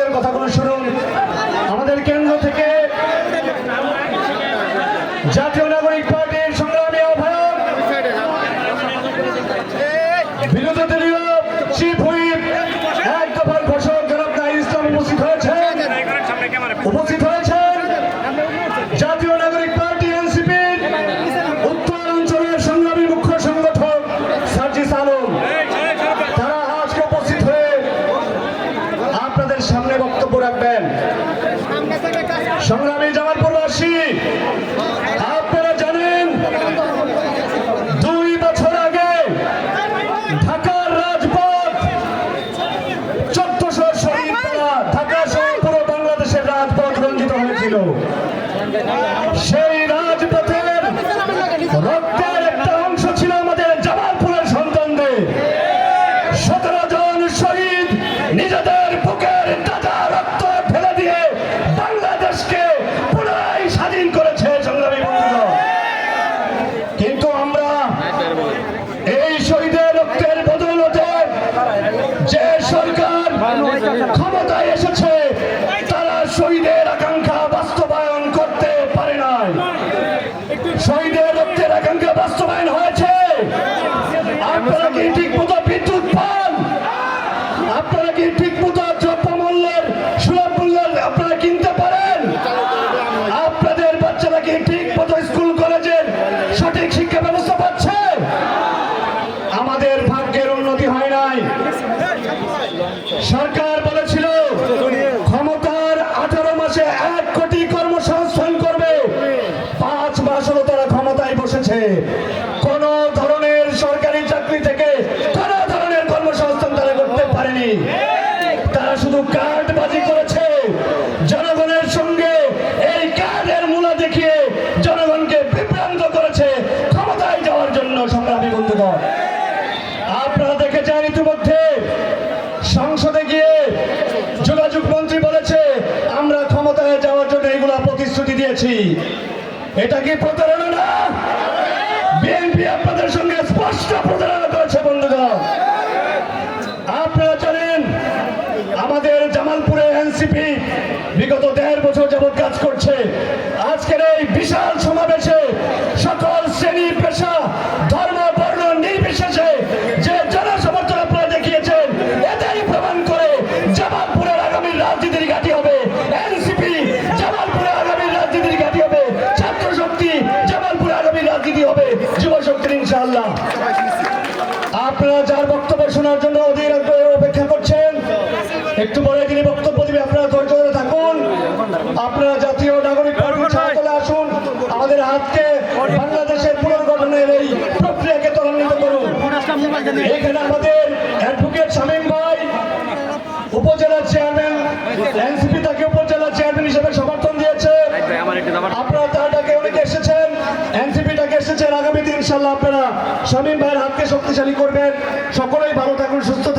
আমাদের কথাগুলো শুনুন। আমাদের কেন্দ্র থেকে জাতীয় নাগরিক পার্টির সংগ্রামী আহ্বায়ক বিরোধী দলীয় চিফ হুইপ এক দফার ঘোষক জনাব নাহিদ ইসলাম উপস্থিত হয়েছেন জাতীয় নাগরিক পার্টি এনসিপির উত্তর অঞ্চলের সংগ্রামী মুখ্য সংগঠক সার্জিস আলম। তারা আজকে উপস্থিত হয়ে আপনাদের সামনে বক্তব্য রাখবেন। সংগ্রামী জামালপুরবাসী, আপনারা জানেন 2 বছর আগে ঢাকার রাজপথ 1400 শহীদ ঢাকা সহ পুরো বাংলাদেশের রাজপথ রঞ্জিত হয়েছিল। সেই রাজপথের রক্তের একটা অংশ ছিল আমাদের জামালপুরের সন্তানদের। 17 জন শহীদ নিজেদের বুকের তাজা রক্ত ফেলে দিয়ে বাংলাদেশকে পুনরায় স্বাধীন করেছে সংগ্রামী বন্ধুগণ। কিন্তু আমরা এই শহীদের রক্তের বদৌলতে যে সরকার ক্ষমতায় এসেছে তারা শহীদের আকাঙ্ক্ষা বাস্তবায়ন করতে পারে নাই। শহীদের রক্তের আকাঙ্ক্ষা বাস্তবায়ন হয়েছে। আপনারা কি ঠিক মতো বিদ্যুৎ পান? আপনারা কি ঠিক মতো দ্রব্যমূল্যের সুলভ মূল্যের আপনারা কিনতে পারেন? আপনাদের বাচ্চারা কি ঠিক মতো স্কুল কলেজের সঠিক শিক্ষা ব্যবস্থা পাচ্ছে? আমাদের ভাগ্যের উন্নতি হয় নাই। সরকার বলেছিল ক্ষমতার 18 মাসে 1 কোটি কর্মসংস্থান করবে। 5 মাস হলো তারা ক্ষমতায় বসেছে। কোন ধরনের সরকারি চাকরি থেকে কোন ধরনের কর্মসংস্থান তারা করতে পারেনি। তারা শুধু কার্ডবাজি করেছে। জনগণের সঙ্গে এই কার্ডের মূলা দেখিয়ে জনগণকে বিভ্রান্ত করেছে ক্ষমতায় যাওয়ার জন্য। সংগ্রামী বন্ধুগণ, আপনারা দেখেছেন ইতিমধ্যে সংসদে গিয়ে যোগাযোগ মন্ত্রী বলেছে আমরা ক্ষমতায় যাওয়ার জন্য এগুলা প্রতিশ্রুতি দিয়েছি। এটা কি প্রতারণা না? বিএনপি আপনাদের সঙ্গে স্পষ্ট প্রতারণা করেছে বন্ধুগণ। আপনারা জানেন আমাদের জামালপুরে এনসিপি বিগত 1.5 বছর যাবৎ কাজ করছে। আজকের এই বিশাল সমাবেশে সকল শ্রেণী পেশা ধর্ম বর্ণ নির্বিশেষে যে জনসমর্থন আপনারা দেখিয়েছেন এটাই প্রমাণ করে জামালপুরের আগামী রাজনীতির ঘাঁটি হবে এনসিপি। জামালপুরে আগামী রাজনীতির ঘাঁটি হবে ছাত্র শক্তি। জামালপুরে আগামী রাজনীতি হবে যুব শক্তির ইনশাআল্লাহ। আপনারা যার বক্তব্য শোনার জন্য অধীর আগ্রহে অপেক্ষা করছেন, একটু পরে তিনি বক্তব্য দিবে। আপনারা ধৈর্য ধরে থাকুন। আপনারা জাতীয় নাগরিক পার্টির ছাত্ররা আসুন, আমাদের হাতকে বাংলাদেশের পুনর্গঠনের এই প্রক্রিয়াকে ত্বরান্বিত করুন। এখানে আমাদের অ্যাডভোকেট শামীম ভাই উপজেলা চেয়ারম্যান, এনসিপি তাকে উপজেলা চেয়ারম্যান হিসেবে সমর্থন দিয়েছে। আপনারা তার ডাকে অনেকে এসেছেন, এনসিপি ডাকে এসেছেন। আগামী দিন ইনশাআল্লাহ আপনারা শামীম ভাইয়ের হাতকে শক্তিশালী করবেন। সকলেই ভালো থাকুন, সুস্থ থাকুন।